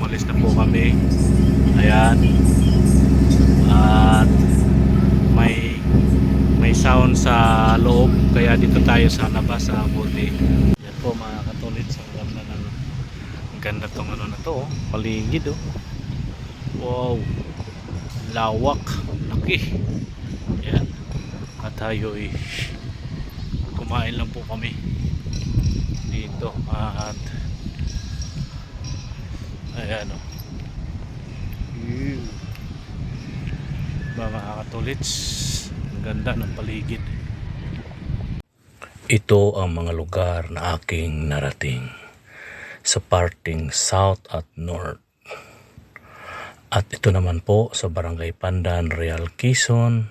umalis na po kami. Ayan. At may sound sa loob, kaya dito tayo sa labas sa buti. Yan po mga katulid, sa ganda na, ang ganda tong ano na to, paligid. Wow, lawak, laki. Yan. At tayo kumain lang po kami dito. At ayan mga katulits, ang ganda ng paligid. Ito ang mga lugar na aking narating sa parting South at North. At ito naman po sa Barangay Pandan, Real Quezon.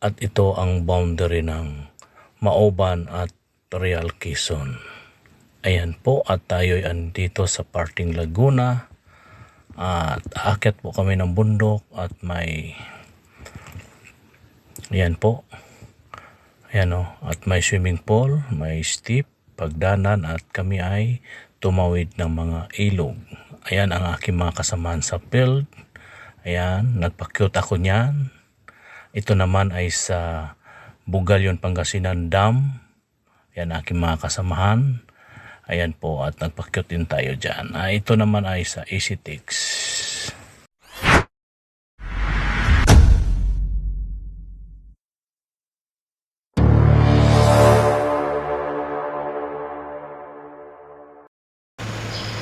At ito ang boundary ng Maoban at Real Quezon. Ayan po, at tayo'y andito sa parting Laguna. At aakyat po kami ng bundok at may ayan po. Ayan at may swimming pool, may steep, pagdanan, at kami ay tumawid ng mga ilog. Ayan ang aking mga kasamaan sa field. Ayan, nagpa-cute ako niyan. Ito naman ay sa Bugalyon, Pangasinan Dam. Ayan aking mga kasamahan. Ayan po, at nagpa-cute din tayo dyan. Ito naman ay sa EasyTix.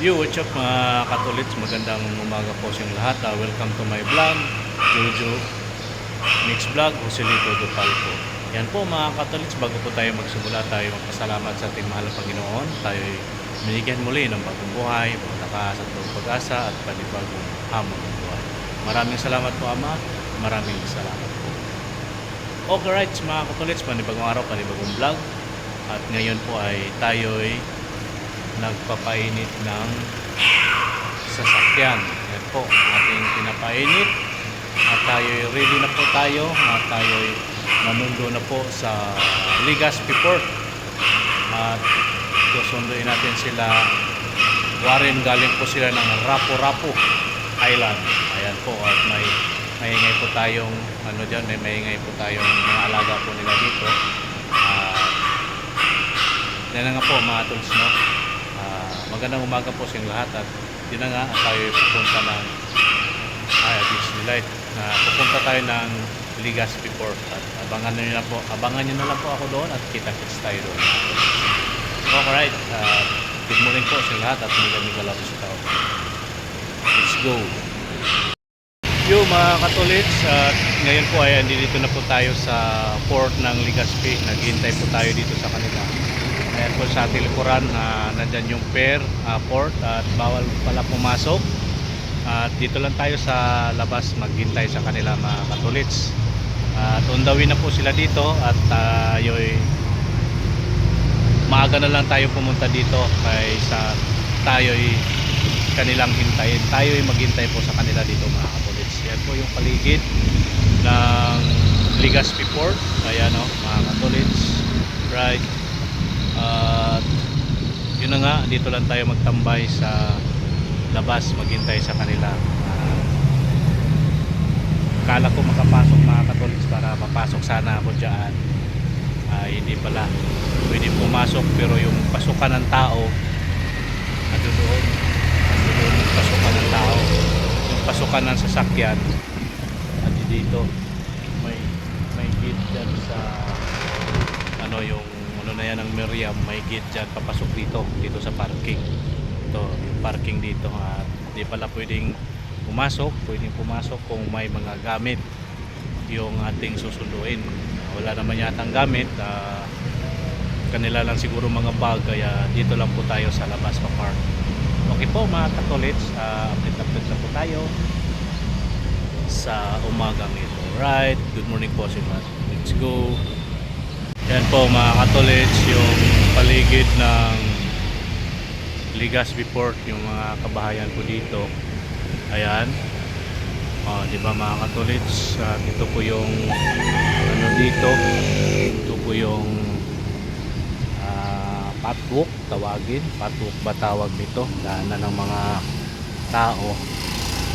Yo, what's up mga katulits? Magandang umaga po sa lahat. Welcome to my vlog, Jojo Mix Vlog, Joselito Dupalco. Yan po mga katulits, bago po tayo magsimula, tayo magpasalamat sa ating mahal na Panginoon. Tayo binigyan muli ng bagong buhay, paglakas at pag-asa at panibagong hamon ng buhay. Maraming salamat po Ama, maraming salamat po. Okay right mga katulits, panibagong araw, panibagong vlog. At ngayon po ay tayo'y nagpapainit ng sasakyan. Yan po, ating pinapainit. At tayo'y ready na po tayo. At tayo'y manundo na po sa Legazpi Port. At susunduin natin sila. Warren, galing po sila ng Rapu-Rapu Island. Ayan po, at may maingay po tayong dyan, may maingay po tayong mga alaga po nila dito. Yan na nga po mga tools, no? Magandang umaga po sa inyo lahat, at yun na nga, tayo pupunta ng Disneyland. Pupunta tayo ng Legazpi Port, at abangan nyo na lang po ako doon, at kita-kits tayo doon. Alright, good morning po sa inyo lahat, at mga love sa tao. Let's go! Yo mga katulits, at ngayon po ay dito na po tayo sa port ng Legazpi. Naghihintay po tayo dito sa kanila. Ayan po sa ating likuran, nandyan yung port, at bawal pala pumasok. At dito lang tayo sa labas maghintay sa kanila mga katulits. At on the way na po sila dito, at maaga na lang tayo pumunta dito kaysa tayo'y kanilang hintayin. Tayo'y maghintay po sa kanila dito mga katulits. Yan po yung paligid ng Legazpi Port. Ayan mga katulits, right. At yun na nga, dito lang tayo magtambay sa labas maghintay sa kanila. Kala ko makapasok mga katulits para mapasok sana ako dyan. Hindi pala pwede pumasok, pero yung pasukan ng tao doon yung pasukan ng tao, yung pasukan ng sasakyan, at dito may gate dyan sa yung na yan ng Miriam, may gate dyan papasok dito sa parking. Ito yung parking dito, at di pala pwedeng pumasok kung may mga gamit yung ating susunduin. Wala naman yatang gamit, kanila lang siguro mga bag, kaya dito lang po tayo sa labas pa park. Okay po mga katulits, update na po tayo sa umagang ito. Right, good morning po sa inyo. Let's go. Yan po mga katulits, yung paligid ng Legazpi Port, yung mga kabahayan po dito. Ayan, di ba mga katulits, ito po yung dito, ito po yung patwalk, patwalk ba tawag nito, daanan ng mga tao.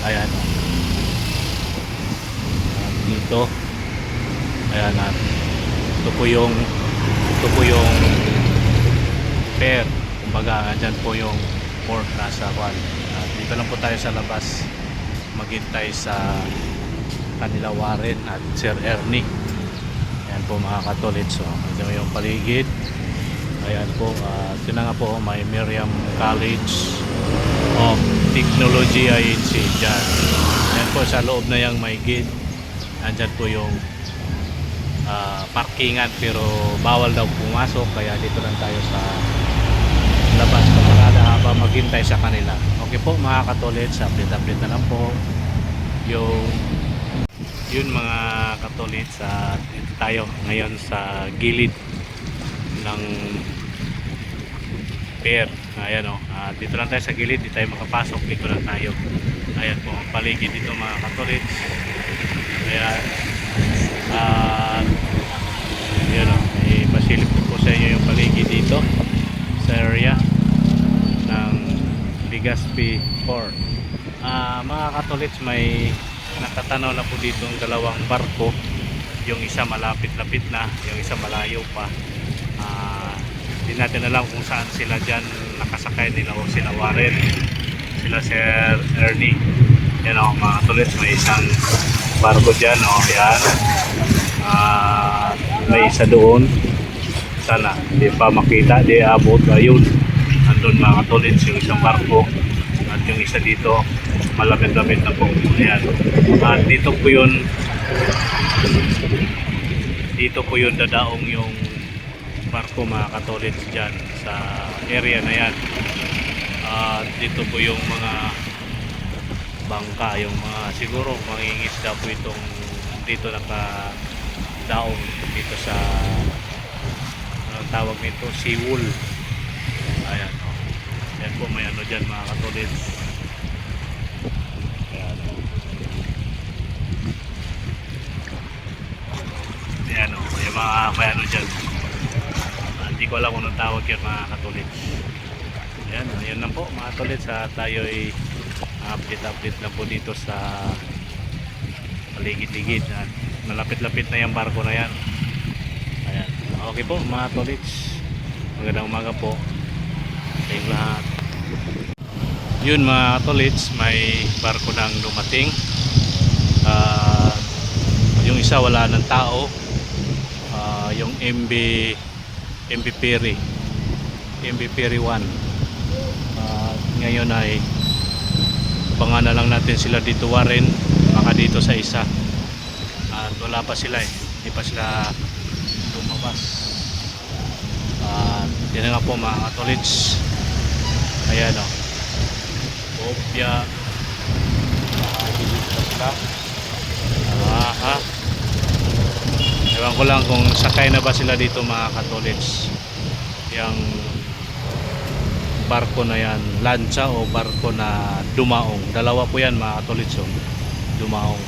Ayan o. Dito. Ayan at ito po yung pair. Kumbaga, andyan po yung port nasa kwan. Dito lang po tayo sa labas maghintay sa kanila Warren at Sir Ernie. Ayan po mga katulid. So, andyan yung paligid. Ayan po, ito na nga po, may Miriam College of Technology INC dyan. Ayan po, sa loob na yung may gate. Andyan po yung parkingan, pero bawal daw pumasok, kaya dito lang tayo sa labas paparada habang maghintay sa kanila. Okay po mga katulid, sa update na lang po yun mga katulid. Sa dito tayo ngayon sa gilid ng pier. Ayan o, dito lang tayo sa gilid, di tayo makapasok, dito lang tayo. Ayan po ang paligid dito mga katulid. Ayan, yun o, ipasilip ko po sa inyo yung paligid dito sa area ng Legazpi Port. Mga katulits, may nakatanaw na po dito ang dalawang barko. Yung isa malapit-lapit na, yung isa malayo pa. Hindi natin alam kung saan sila dyan nakasakay, nila o sila Warren, sila Sir Ernie. Yan o mga katulits, may isang barko dyan o, yan. May isa doon, sana di pa makita, di abot. Ayun, andun mga katulits yung isang barko, at yung isa dito malapit-lapit na po. Ayan. At dito po yun dadaong yung barko mga katulits dyan sa area na yan. At dito po yung mga bangka, yung mga siguro mangingisda po itong dito nakadaong dito sa anong tawag nito, seawool. Ayan o. Ayan po, may ano dyan mga katulits. Ayan o. Ayan o, may ano dyan. Hindi ko alam kung anong tawag yan mga katulits. Ayan o, yun lang po mga katulits. Tayo ay update lang po dito sa paligid-ligid. Malapit-lapit na yung barko na yan. Ayan. Okay po mga tolits, magandang umaga po sa inyong lahat. Yun mga tolits, may barko nang dumating. Yung isa wala ng tao. Yung MV Perry 1. Ngayon ay abangan na lang natin sila dito Warren, baka dito sa isa. At wala pa sila hindi pa sila lumabas. Yan nga po mga katolits. Ayan o, Opya, ewan ko lang kung sakay na ba sila dito mga katolits. Yung barko na yan, lancha o barko na dumaong, dalawa po yan mga katolits. Dumaong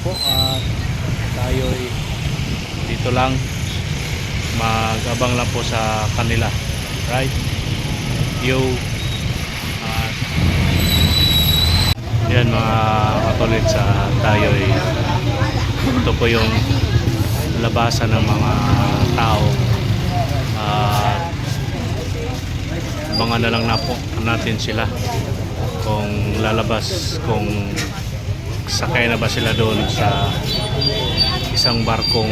po, at tayo dito lang mag-abang lang po sa kanila, right? Yan mga katulits, tayo ito po yung labasan ng mga tao. Abangan na lang na po natin sila kung lalabas, kung sakay na ba sila doon sa isang barkong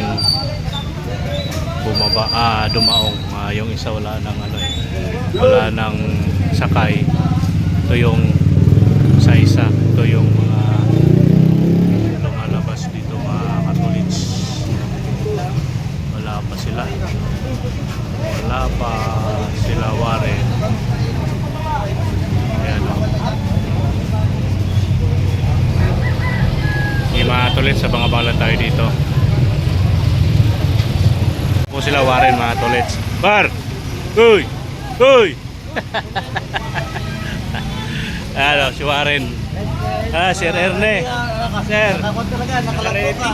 dumaong. Yung isa wala nang wala nang sakay. Ito yung sa isa, ito yung mga lumalabas dito mga katulits. Wala pa sila Warren. Ayan o. Mga tulits, abang-abang lang tayo dito po sila Warren mga tulits. Bar! Uy! Uy! Ano, si Warren. Sir Erne. Sir.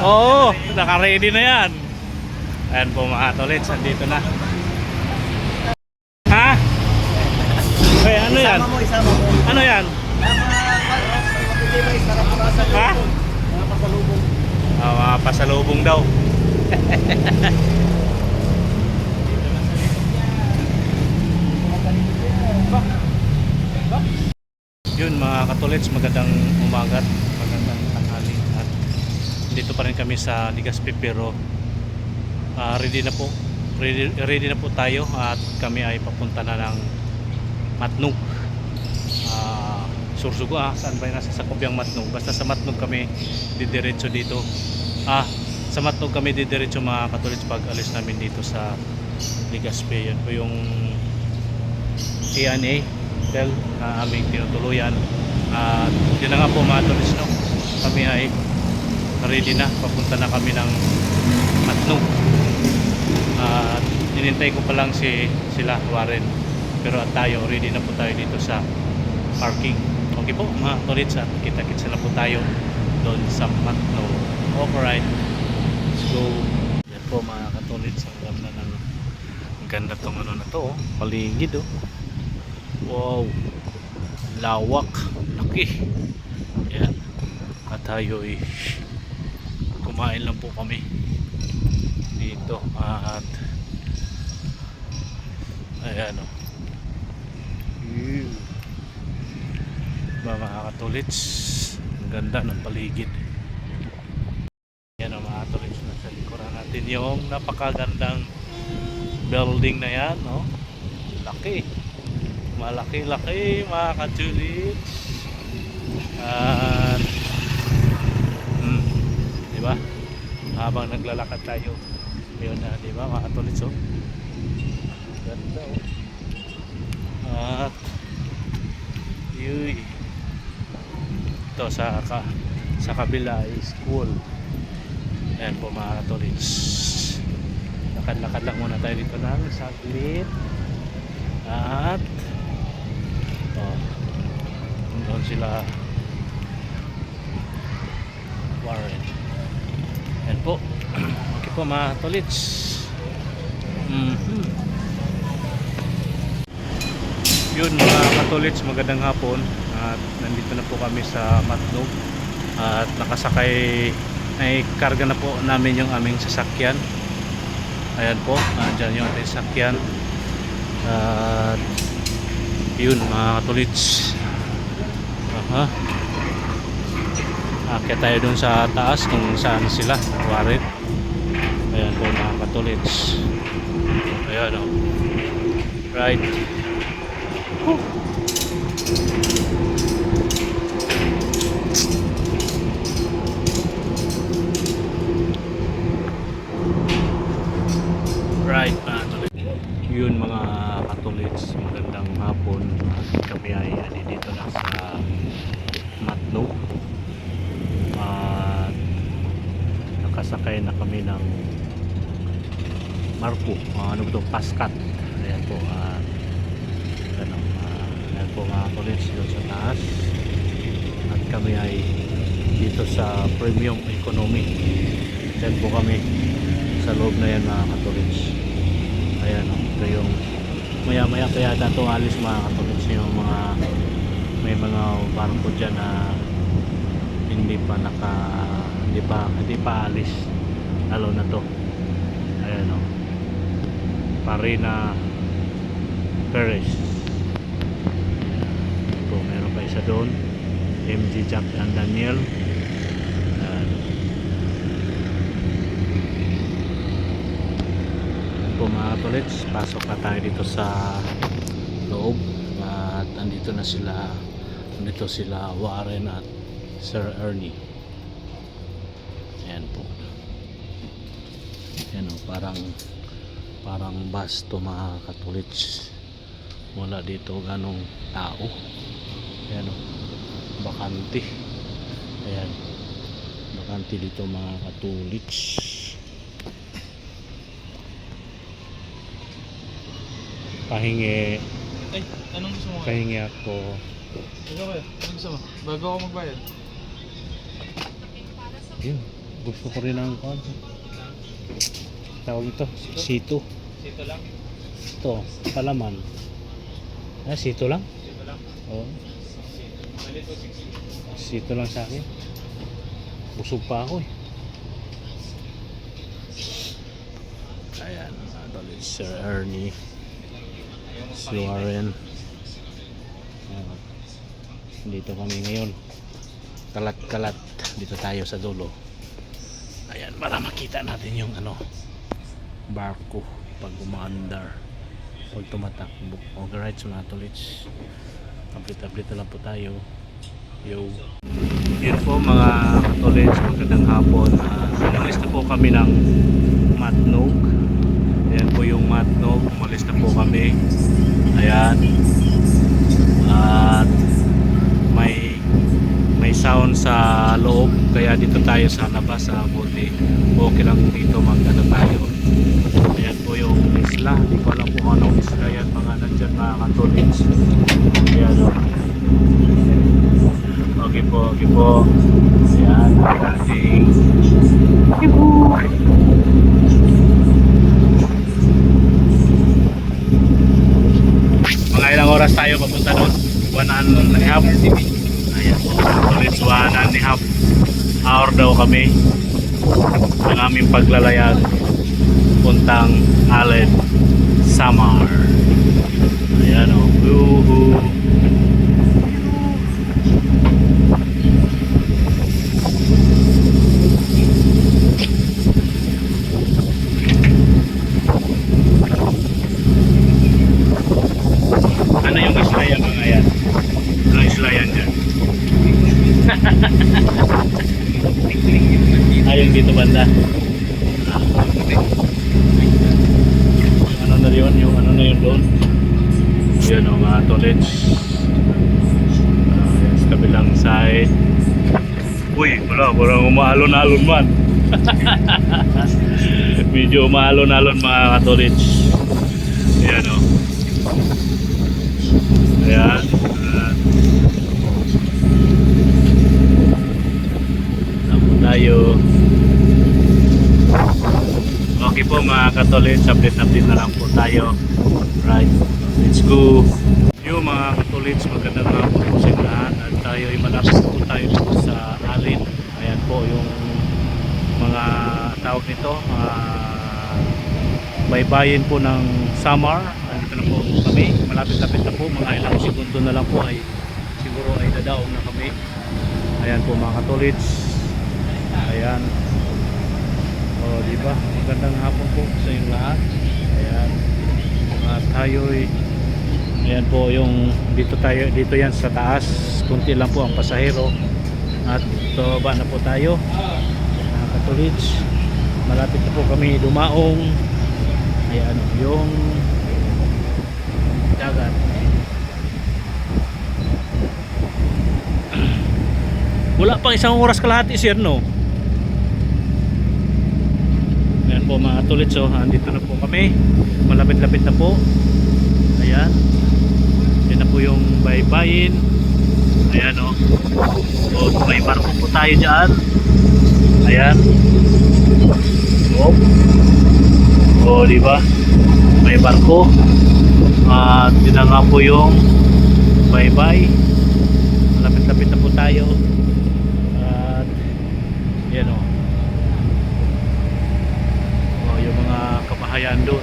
Oo, naka-ready na yan. Ayan po mga tulits, andito na. Ha? Ano yan? Isama mo. Ano yan? Ha? Mga pasalubong daw. Yun mga katolits, magandang umaga, magandang tanghali at dito pa rin kami sa Legazpi pero ready na po. Ready na po tayo at kami ay papunta na ng Matnog. Sursugo saan ba yung nasa sakop yung Matnog? Basta sa Matnog kami didiretso dito. Sa Matnog kami didiretso mga katolits pag alis namin dito sa Legazpi. Yan po yung TNA hotel na aming tinutuluyan. Yun na nga po mga katolits, no? Kami ay ready na, papunta na kami ng Matnog. Inintay ko pa lang sila Warren pero at tayo ready na po tayo dito sa parking. Okay po mga katolits, at kita-kits na po tayo doon sa Matnog. Alright, let's go. Yan po mga katolits, ang ganda tong ano na to, paligid oh. Wow, lawak, laki. Yan, at tayo kumain lang po kami dito at ayan o. Mga katolits, ang ganda ng paligid. Yan o mga katolits, nasa likuran natin yung napakagandang building na yan, no? Laki, malaki-laki mga katolits. At diba, habang naglalakad tayo yun na, diba mga katolits, oh, ganda oh. At yuy, ito sa kabila ay school. Ayan po mga katolits, lakad-lakad lang muna tayo dito ng saglit. At doon sila Warren. Ayan po. Okay po mga katolits. Yun mga katolits, magandang hapon. At nandito na po kami sa Matnog. At nakasakay, ay karga na po namin yung aming sasakyan. Ayan po, dyan yung ating sasakyan. At yun mga katolits, akit tayo dun sa taas kung saan sila Warren. Ayan po mga katolits. Ayan o, right. Right mga katolits. Yun mga katolits, magandang hapon. Kami ay dito na sa Matnog. Nakasakay na kami ng Marco, ano ito, Pascat. Ayan po, ayan po mga katolits, doon sa taas. At kami ay dito sa premium economy. Ayan po kami sa loob na yan mga katolits. Ayan o, ito yung maya-maya kaya dato alis mga katolits, yung mga may mga barko dyan na hindi pa alis, lalo na to. Ayan o, Parina Perez. Ito, meron pa isa doon, MG Jack and Daniel. Ayan po mga katolits, pasok na tayo dito sa loob. At andito sila Warren at Sir Ernie. Ayan po. Ayan o, parang bus to mga katolits. Wala dito ganong tao. Ayan o, bakante. Ayan, bakante dito mga katolits. Pahingi. Ay, anong gusto mo? Pahingi ako. Ikaw kayo, anong gusto mo? Bago ako magbayad. Yun, gusto ko rin ang kwan. Tawag ito, sito. Sito lang? Ito, palaman. Sito lang? Sito lang? Oo. Sito lang sa akin. Busog pa ako eh. Ayan, idol is Sir Ernie. Si Warren. Ayan. Dito kami ngayon. Kalat-kalat. Dito tayo sa dulo. Ayan, para makita natin yung ano, barko pag umaandar, pag tumatakbo. Alright, so mga tolits, update na lang po tayo. Yo. Yun po mga tolits, magandang hapon. Umalis na po kami ng Matnog. Ayan po yung Matnog. Umalis na po kami. Ayan. At may sound sa loob, kaya dito tayo sa labas sa buti. Okay lang dito mag-ano tayo. Ayan po yung isla. Hindi ko alam kung anong isla yan, mga nandyan mga katolits. Ayan o. Okay po, okay po. Ayan, ating mga ilang oras tayo papunta doon? 1.5 Ayan, ulit 1.5 hour daw kami ang aming paglalayag puntang Allen, Samar. Ayan o, ano yung isla yan mga yan? Anong isla yan dyan? Ayun dito banda. Ano na yun? Yung ano na yun doon? Yan o mga tolets. Yan sa kabilang side. Uy, parang umaalon-alon man. Medyo umaalon-alon mga tolets. Yan o. Ayan. Tayo. Okay po mga katolits, update na lang po tayo. Right, let's go. Yung mga katolits, magandang hapon po sa lahat. At tayo ay malapit po tayo sa Allen. Ayan po yung mga tawag nito, baybayin po ng Samar. Andito na po kami, malapit-lapit na po, mga ilang segundo na lang po ay siguro ay dadaong na kami. Ayan po mga katolits. Ayan. O, di ba? Magandang hapon po sa inyong lahat. Ayan. At tayo'y ayan po yung dito tayo, dito yan sa taas. Kunti lang po ang pasahero. At baba na po tayo. Mga katolits. Malapit na po kami dumaong. Ayan yung dagat. Wala pang isang oras kalahati sir no. Ayan po mga tolits, so andito na po kami, malapit-lapit na po. Ayan, yan na po yung baybayin. Ayan o, may barko po tayo dyan. Ayan o, diba may barko. At yun na nga po yung baybay, malapit-lapit na po tayo. At yan o, yung mga kabahayan doon.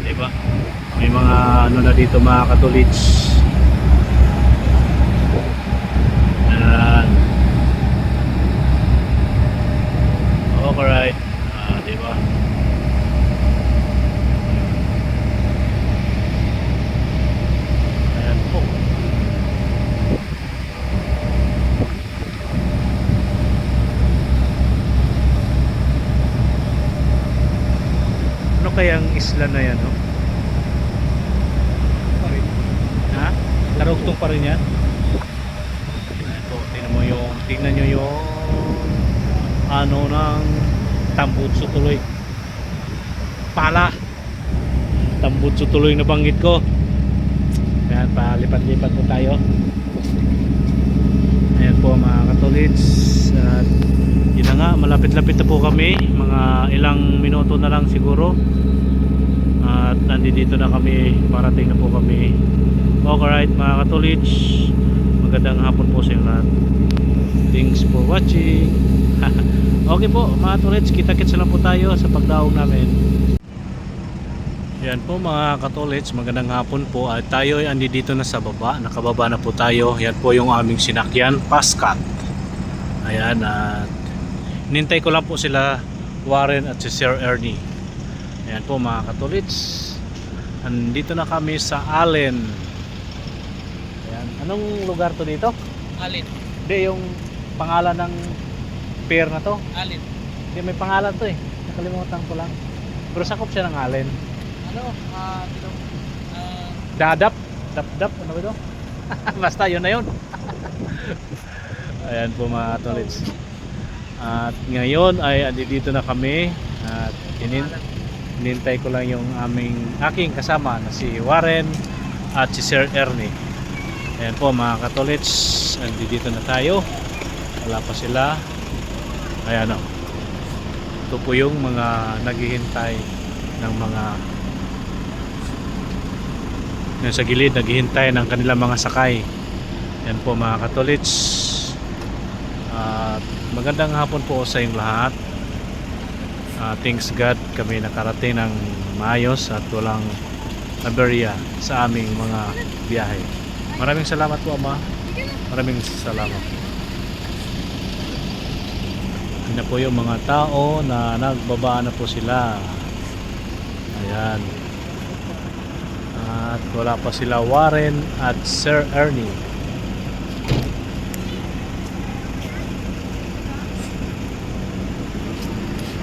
Diba? May mga ano na dito mga katolits. Ayan. Alright. Diba? Ayan po. Ano kayang isla na yan, no? Ha? Larugtong pa rin yan? Ayan po, tingnan nyo yung ano ng Tambutso tuloy. Pala! Tambutso tuloy na banggit ko. Ayan, palipat-lipat po tayo. Ayan po mga katolits. At yun na nga, malapit-lapit na po kami, mga ilang minuto na lang siguro. At nandito na kami, parating na po kami Alright mga katolits, magandang hapon po sa inyo lahat. Thanks for watching. Okay po mga katolits, kita-kits lang po tayo sa pagdaong namin. Yan po mga katolits, magandang hapon po. At tayo ay andi dito na sa baba, nakababa na po tayo. Yan po yung aming sinakyan, Pascat. Ayan, at nintay ko lang po sila Warren at si Sir Ernie. Ayan po mga katolits, andito na kami sa Allen. Ayan, anong lugar to dito? Alin. Hindi, yung pangalan ng pier na to. Alin. Hindi, may pangalan to eh, nakalimutan ko lang. Pero sakop siya ng Allen. Ano? Dadap, dap, ano ba ito? Basta yun na yun. Ayan po mga katolits. At ngayon ay andito na kami at inintay ko lang yung aking kasama na si Warren at si Sir Ernie. Ayan po mga katolits, andito na tayo. Wala pa sila. Ayan o. Ito po yung mga naghihintay ng mga sa gilid, naghihintay ng kanilang mga sakay. Ayan po mga katolits. At magandang hapon po sa inyong lahat. Thanks God kami nakarating ng maayos at walang aberya sa aming mga biyahe. Maraming salamat po Ama. Maraming salamat. Yun na po yung mga tao na nagbaba na po sila. Ayan. At wala pa sila Warren at Sir Ernie.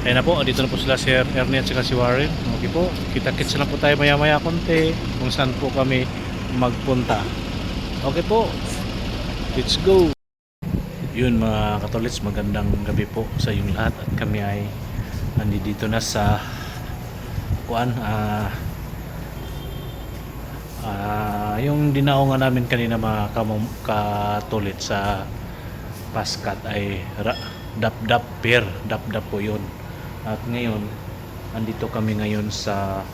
Ayan na po, dito na po sila Sir Ernie at saka si Warren. Okay po, kita-kits na po tayo maya-maya konti kung saan po kami magpunta. Okay po, let's go. Yun mga katolits, magandang gabi po sa inyong lahat. At kami ay nandito na sa yung dinaongan namin kanina mga katolits sa Pascat ay Dap-Dap Pier. Dap-Dap po yun. At ngayon andito kami ngayon sa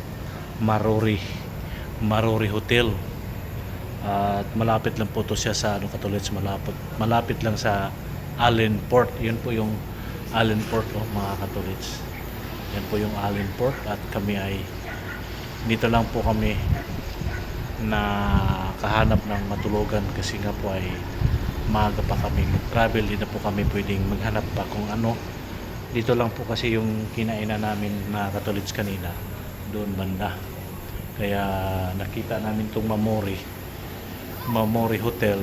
Maruri Hotel. At malapit lang po to siya sa katolits, malapit lang sa Allen Port. Yun po yung Allen Port mga katolits. Yan po yung Allen Port at kami ay dito lang po kami na kahanap ng matulugan kasi nga po ay maaga pa kami mag-travel, hindi na po kami pwedeng maghanap pa kung ano. Dito lang po kasi yung kinainan namin na katolits kanina, doon banda. Kaya nakita namin itong Mamori Hotel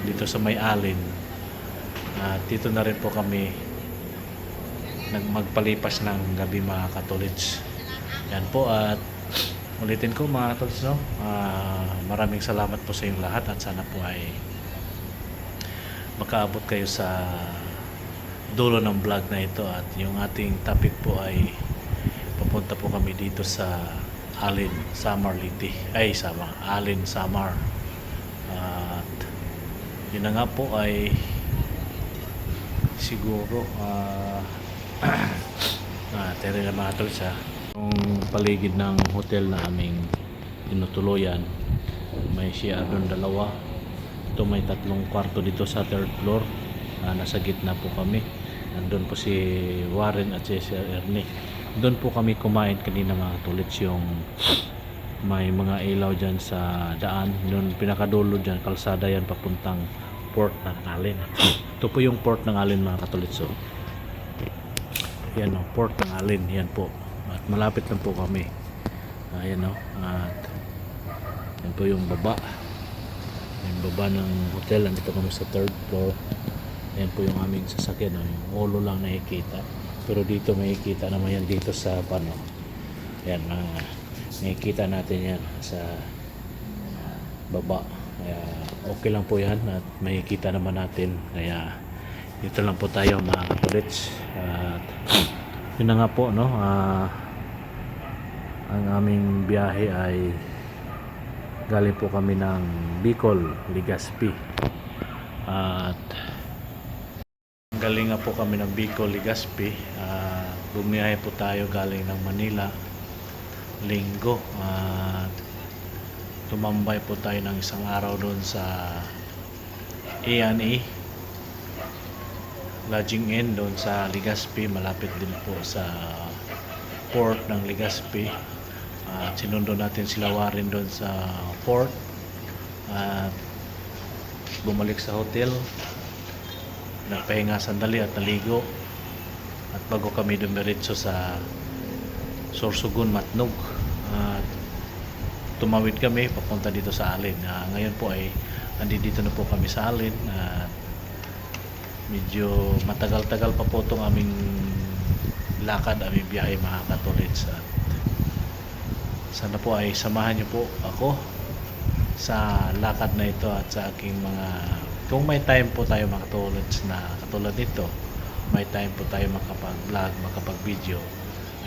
dito sa May Allen. At dito na rin po kami magpalipas ng gabi mga katolits. Yan po, at ulitin ko mga katolits, no? Maraming salamat po sa inyong lahat at sana po ay makaabot kayo sa dulo ng vlog na ito. At yung ating topic po ay papunta po kami dito sa Allen, Allen, Samar. At yun na nga po ay siguro tira na mga tol sa yung paligid ng hotel na aming tinutuluyan. May siya doon dalawa. Ito may 3 kwarto dito sa 3rd floor. Nasa gitna po kami. Nandun po si Warren at si Sir Ernie. Doon po kami kumain kanina mga tulits, yung may mga ilaw dyan sa daan. Doon pinakadulo dyan, kalsada yan papuntang port ng Allen. Ito po yung port ng Allen mga katulits. So, yan o, port ng Allen. Yan po. At malapit lang po kami. Ayan o. At yan po yung baba. Yung baba ng hotel. Nandito kami sa 3rd floor. Yan po yung aming sasakyan. Yung ulo lang nakikita. Pero dito makikita naman yan dito sa pano. Yan, nakikita natin yan sa baba. Kaya okay lang po yan at makikita naman natin. Kaya dito lang po tayo mga katolits. At yun na nga po, no? Ang aming biyahe ay galing po kami ng Bicol, Legazpi. At galing nga po kami ng Bicol, Legazpi. Bumiyahe po tayo galing ng Manila Linggo. At tumambay po tayo ng isang araw doon sa A&E Lodging Inn doon sa Legazpi, malapit din po sa port ng Legazpi. At sinundo natin sila Warren doon sa port at bumalik sa hotel, nagpahinga sandali at naligo, at bago kami dumiretso sa Sorsogon, Matnog, at tumawid kami papunta dito sa Alin. Ngayon po ay andito na po kami sa Alin at medyo matagal-tagal pa po itong aming lakad, aming biyahe mga katolits, at sana po ay samahan niyo po ako sa lakad na ito at sa aking mga, kung may time po tayo mga katolits na katulad nito, may time po tayo makapag-vlog, makapag-video,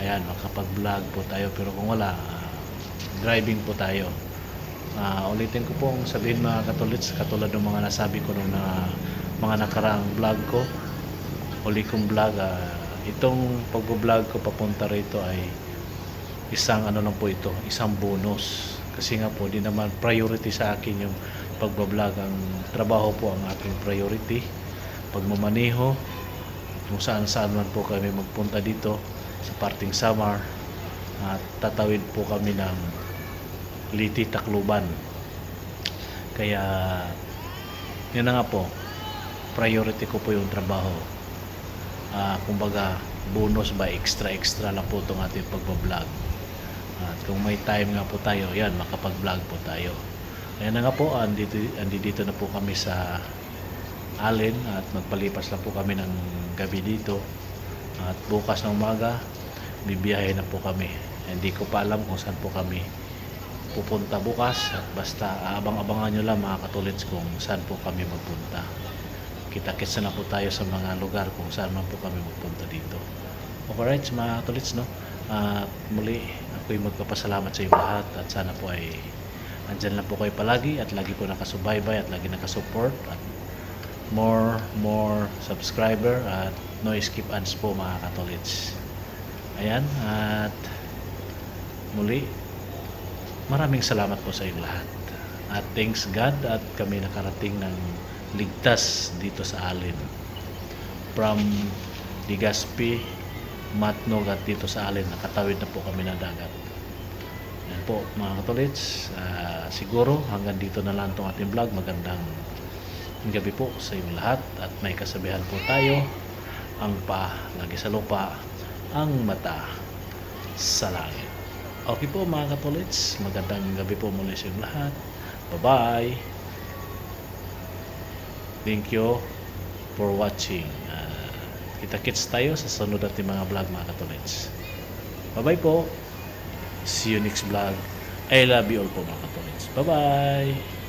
ayan, makapag-vlog po tayo, pero kung wala, driving po tayo. Ulitin ko pong sabihin mga katolits, katulad ng mga nasabi ko nung mga nakaraang vlog ko, uli kong vlog, itong pag-vlog ko papunta rito ay isang ano lang po ito, isang bonus, kasi nga po di naman priority sa akin yung pag-vlog. Ang trabaho po ang aking priority, pagmamaneho, kung saan man po kami magpunta dito sa parting Samar, at tatawid po kami ng Liti, Tacloban. Kaya yun na nga po, priority ko po yung trabaho. Kumbaga bonus ba, extra lang po itong ating pagbablog. At kung may time nga po tayo, yan, makapag-vlog po tayo. Kaya na nga po, dito na po kami sa Alin at magpalipas lang po kami ng gabi dito. At bukas ng umaga, bibiyahe na po kami. Hindi ko pa alam kung saan po kami pupunta bukas, at basta abang-abangan nyo lang mga katolits kung saan po kami magpunta. Kita-kits na po tayo sa mga lugar kung saan man po kami magpunta dito. Alright mga katolits, no? Muli ako'y magpapasalamat sa inyo lahat, at sana po ay andyan lang po kayo palagi at lagi po nakasubaybay at lagi nakasupport, at more subscriber at no skip ads po mga katolits. Ayan, at muli maraming salamat po sa inyo lahat, at thanks God at kami nakarating ng ligtas dito sa Alin, from Legazpi, Matnog, at dito sa Alin nakatawid na po kami ng dagat. Yan po mga katolits, siguro hanggang dito na lang itong ating vlog. Magandang gabi po sa inyo lahat, at may kasabihan po tayo, ang paa lagi sa lupa, ang mata sa langit. Okay po mga katolits, magandang gabi po muli sa inyo lahat. Bye bye. Thank you for watching. Kita-kits tayo sa sunod natin mga vlog mga katolits. Bye bye po. See you next vlog. I love you all po mga katolits. Bye bye.